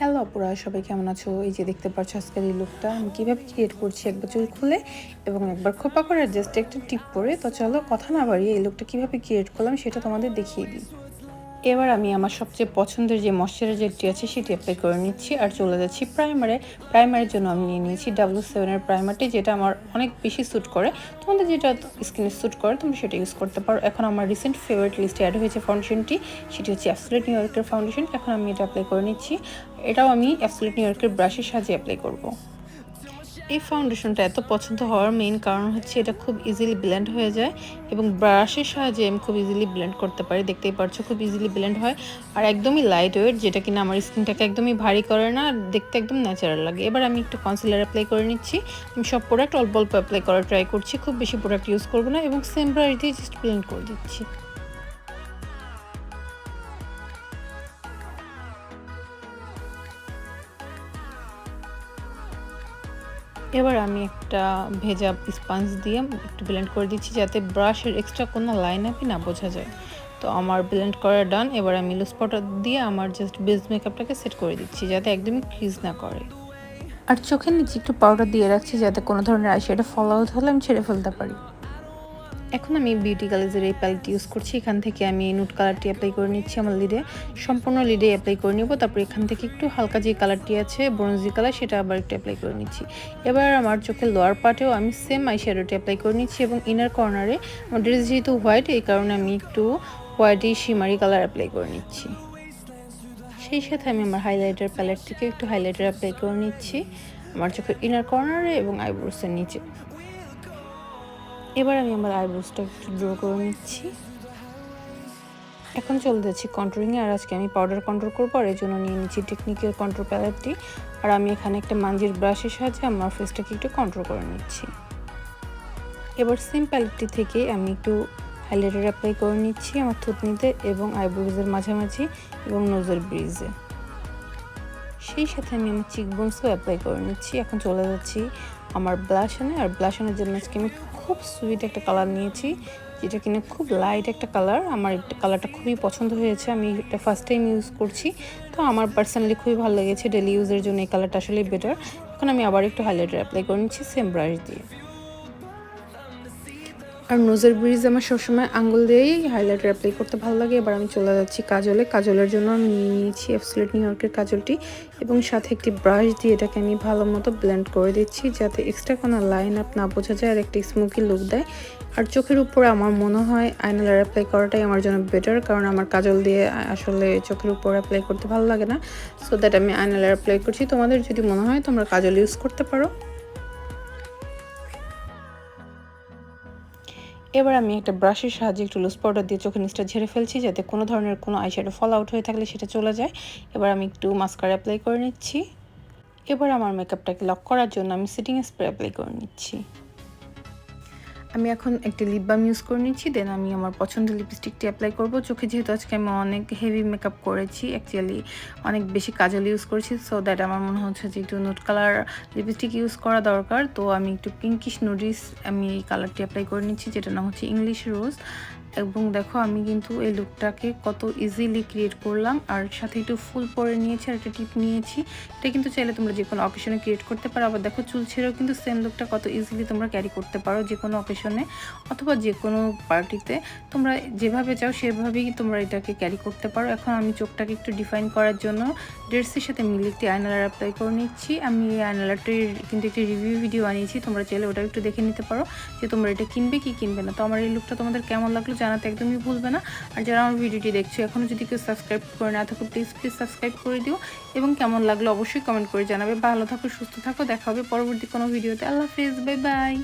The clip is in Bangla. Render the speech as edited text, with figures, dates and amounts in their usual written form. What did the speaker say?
হ্যালো আপুরা, সবাই কেমন আছো? এই যে দেখতে পাচ্ছ আজকের এই লুকটা আমি কীভাবে ক্রিয়েট করছি, একবার চুল খুলে এবং একবার খোপা করে জাস্ট একটা টিপ পরে। তো চলো কথা না বাড়িয়ে এই লুকটা কীভাবে ক্রিয়েট করলাম সেটা তোমাদের দেখিয়ে দিই। এবার আমি আমার সবচেয়ে পছন্দের যে ময়শ্চারাইজারটি আছে সেটি অ্যাপ্লাই করে নিচ্ছি আর চলে যাচ্ছি প্রাইমারের জন্য আমি নিয়ে নিয়েছি W7 এর প্রাইমারটি, যেটা আমার অনেক বেশি স্যুট করে। তোমাদের যেটা স্কিনে স্যুট করে তোমরা সেটা ইউজ করতে পারো। এখন আমার রিসেন্ট ফেভারিট লিস্টে অ্যাড হয়েছে ফাউন্ডেশনটি, সেটি হচ্ছে অ্যাবসলিউট নিউইয়র্কের ফাউন্ডেশন। এখন আমি এটা অ্যাপ্লাই করে নিচ্ছি। এটাও আমি অ্যাবসলিউট নিউইয়র্কের ব্রাশের সাহায্যে অ্যাপ্লাই করব। এই ফাউন্ডেশনটা এত পছন্দ হওয়ার মেইন কারণ হচ্ছে এটা খুব ইজিলি ব্লেন্ড হয়ে যায় এবং ব্রাশের সাহায্যে আমি খুব ইজিলি ব্লেন্ড করতে পারি। দেখতেই পাচ্ছ খুব ইজিলি ব্লেন্ড হয় আর একদমই লাইট ওয়েট, যেটা কিনা আমার স্কিনটাকে একদমই ভারী করে না, দেখতে একদম ন্যাচারাল লাগে। এবার আমি একটু কনসিলার অ্যাপ্লাই করে নিচ্ছি। আমি সব প্রোডাক্ট অল্প অল্প অ্যাপ্লাই করার ট্রাই করছি, খুব বেশি প্রোডাক্ট ইউজ করবো না এবং সেম ব্রাশ দিয়ে জাস্ট ব্লেন্ড করে দিচ্ছি। এবার আমি একটা ভেজা স্পঞ্জ দিয়ে একটু ব্লেন্ড করে দিচ্ছি যাতে ব্রাশের এক্সট্রা কোনো লাইন আপই না বোঝা যায়। তো আমার ব্লেন্ড করা ডান। এবার আমি লুজ পাউডার দিয়ে আমার জাস্ট বেস মেকআপটাকে সেট করে দিচ্ছি যাতে একদমই ক্রিজ না করে। আর চোখের নিচে একটু পাউডার দিয়ে রাখছি যাতে কোনো ধরনের আইশ্যাডো ফল আউট হলে আমি ছেড়ে ফেলতে পারি। এখন আমি বিউটি গ্লেজের এই প্যালেটটি ইউজ করছি। এখান থেকে আমি নুট কালারটি অ্যাপ্লাই করে নিচ্ছি আমার লিডে, সম্পূর্ণ লিডে অ্যাপ্লাই করে নেব। তারপর এখান থেকে একটু হালকা যে কালারটি আছে ব্রোঞ্জি কালার, সেটা আবার একটু অ্যাপ্লাই করে নিচ্ছি। এবার আমার চোখের লোয়ার পার্টেও আমি সেম আইশ্যাডোটি অ্যাপ্লাই করে নিচ্ছি এবং ইনার কর্নারে আমার ড্রেস যেহেতু হোয়াইট, এই কারণে আমি একটু হোয়াইটই শিমারি কালার অ্যাপ্লাই করে নিচ্ছি। সেই সাথে আমি আমার হাইলাইটার প্যালেট থেকে একটু হাইলাইটার অ্যাপ্লাই করে নিচ্ছি আমার চোখের ইনার কর্নারে এবং আইব্রোসের নিচে। এবার আমি আমার আইব্রোসটা একটু ড্র করে নিচ্ছি। এখন চলে যাচ্ছি কন্ট্রোলিংয়ে, আর আজকে আমি পাউডার কন্ট্রোল করবো আর এই জন্য নিয়ে নিচ্ছি টেকনিকের কন্ট্রোল প্যালেটটি। আর আমি এখানে একটা মানজির ব্রাশের সাহায্যে আমার ফেসটাকে একটু কন্ট্রোল করে নিচ্ছি। এবার সেম প্যালেটটি থেকে আমি একটু হাইলাইটার অ্যাপ্লাই করে নিচ্ছি আমার থুতনিতে এবং আইব্রোজের মাঝামাঝি এবং নোজের ব্রিজে। সেই সাথে আমি আমার চিকবোনসও অ্যাপ্লাই করে নিচ্ছি। এখন চলে যাচ্ছি আমার ব্লাশনে, আর ব্লাশনের জন্য আজকে আমি খুব সুইট একটা কালার নিয়েছি, যেটা কিনা খুব লাইট একটা কালার। আমার একটা কালারটা খুবই পছন্দ হয়েছে, আমি এটা ফার্স্ট টাইম ইউজ করছি, তো আমার পার্সোনালি খুবই ভালো লেগেছে। ডেলি ইউজের জন্য এই কালারটা আসলে বেটার। এখন আমি আবার একটু হাইলাইটার অ্যাপ্লাই করে নিচ্ছি সেম ব্রাশ দিয়ে। আর নোজের ব্রিজ আমার সবসময় আঙ্গুল দিয়েই হাইলাইটার অ্যাপ্লাই করতে ভালো লাগে। এবার আমি চলে যাচ্ছি কাজলের জন্য আমি নিয়ে নিয়েছি অ্যাবসলিউট নিউইয়র্কের কাজলটি এবং সাথে একটি ব্রাশ দিয়ে এটাকে আমি ভালো মতো ব্লেন্ড করে দিচ্ছি যাতে এক্সট্রা কোনো লাইন আপ না বোঝা যায় আর একটা স্মোকি লুক দেয়। আর চোখের উপরে আমার মনে হয় আইনালার অ্যাপ্লাই করাটাই আমার জন্য বেটার, কারণ আমার কাজল দিয়ে আসলে চোখের উপর অ্যাপ্লাই করতে ভালো লাগে না। সো দ্যাট আমি আইনালার অ্যাপ্লাই করছি। তোমাদের যদি মনে হয় তোমরা কাজল ইউজ করতে পারো। এবার আমি একটা ব্রাশের সাহায্যে একটু লুজ পাউডার দিয়ে চোখের নিচটা ঝেড়ে ফেলছি যাতে কোনো ধরনের কোনো আইশ্যাডো ফল আউট হয়ে থাকলে সেটা চলে যায়। এবার আমি একটু মাস্কারা অ্যাপ্লাই করে নিচ্ছি। এবার আমার মেকআপটাকে লক করার জন্য আমি সেটিং স্প্রে অ্যাপ্লাই করে নিচ্ছি। আমি এখন একটা লিপ বাম ইউজ করে নিচ্ছি, দেন আমি আমার পছন্দের লিপস্টিকটি অ্যাপ্লাই করব চোখে। যেহেতু আজকে আমি অনেক হেভি মেকআপ করেছি, অ্যাকচুয়ালি অনেক বেশি কাজল ইউজ করেছি, সো দ্যাট আমার মনে হচ্ছে যে একটু নুড কালার লিপস্টিক ইউজ করা দরকার। তো আমি একটু পিঙ্কিশ নুডিস আমি এই কালারটি অ্যাপ্লাই করে নিচ্ছি, যেটা নাম হচ্ছে ইংলিশ রোজ। এবং দেখো আমি কিন্তু এই লুকটাকে কত ইজিলি ক্রিয়েট করলাম, আর সাথে একটু ফুল পরে নিয়েছি আর একটা টিপ নিয়েছি। এটা কিন্তু চাইলে তোমরা যে কোনো অকেশনে ক্রিয়েট করতে পারো। আবার দেখো চুল ছেড়েও কিন্তু সেম লুকটা কত ইজিলি তোমরা ক্যারি করতে পারো যে কোনো অকেশনে অথবা যে কোনো পার্টিতে। তোমরা যেভাবে চাও সেভাবেই তোমরা এটাকে ক্যারি করতে পারো। এখন আমি চোখটাকে একটু ডিফাইন করার জন্য ড্রেসের সাথে মিলে একটি আইনালার অ্যাপ্লাই করে নিচ্ছি। আমি এই আইনালারটির কিন্তু একটি রিভিউ ভিডিও বানিয়েছি, তোমরা চাইলে ওটা একটু দেখে নিতে পারো যে তোমরা এটা কিনবে কি কিনবে না। তো আমার এই লুকটা তোমাদের কেমন লাগলো জানাতে একদমই ভুলবে না। আর যারা আমার ভিডিওটি দেখছো এখনও যদি কেউ সাবস্ক্রাইব করে না থাকো প্লিজ সাবস্ক্রাইব করে দিও এবং কেমন লাগলো অবশ্যই কমেন্ট করে জানাবে। ভালো থাকো, সুস্থ থাকো, দেখা হবে পরবর্তী কোনো ভিডিওতে। আল্লাহ হাফেজ, বাই বাই।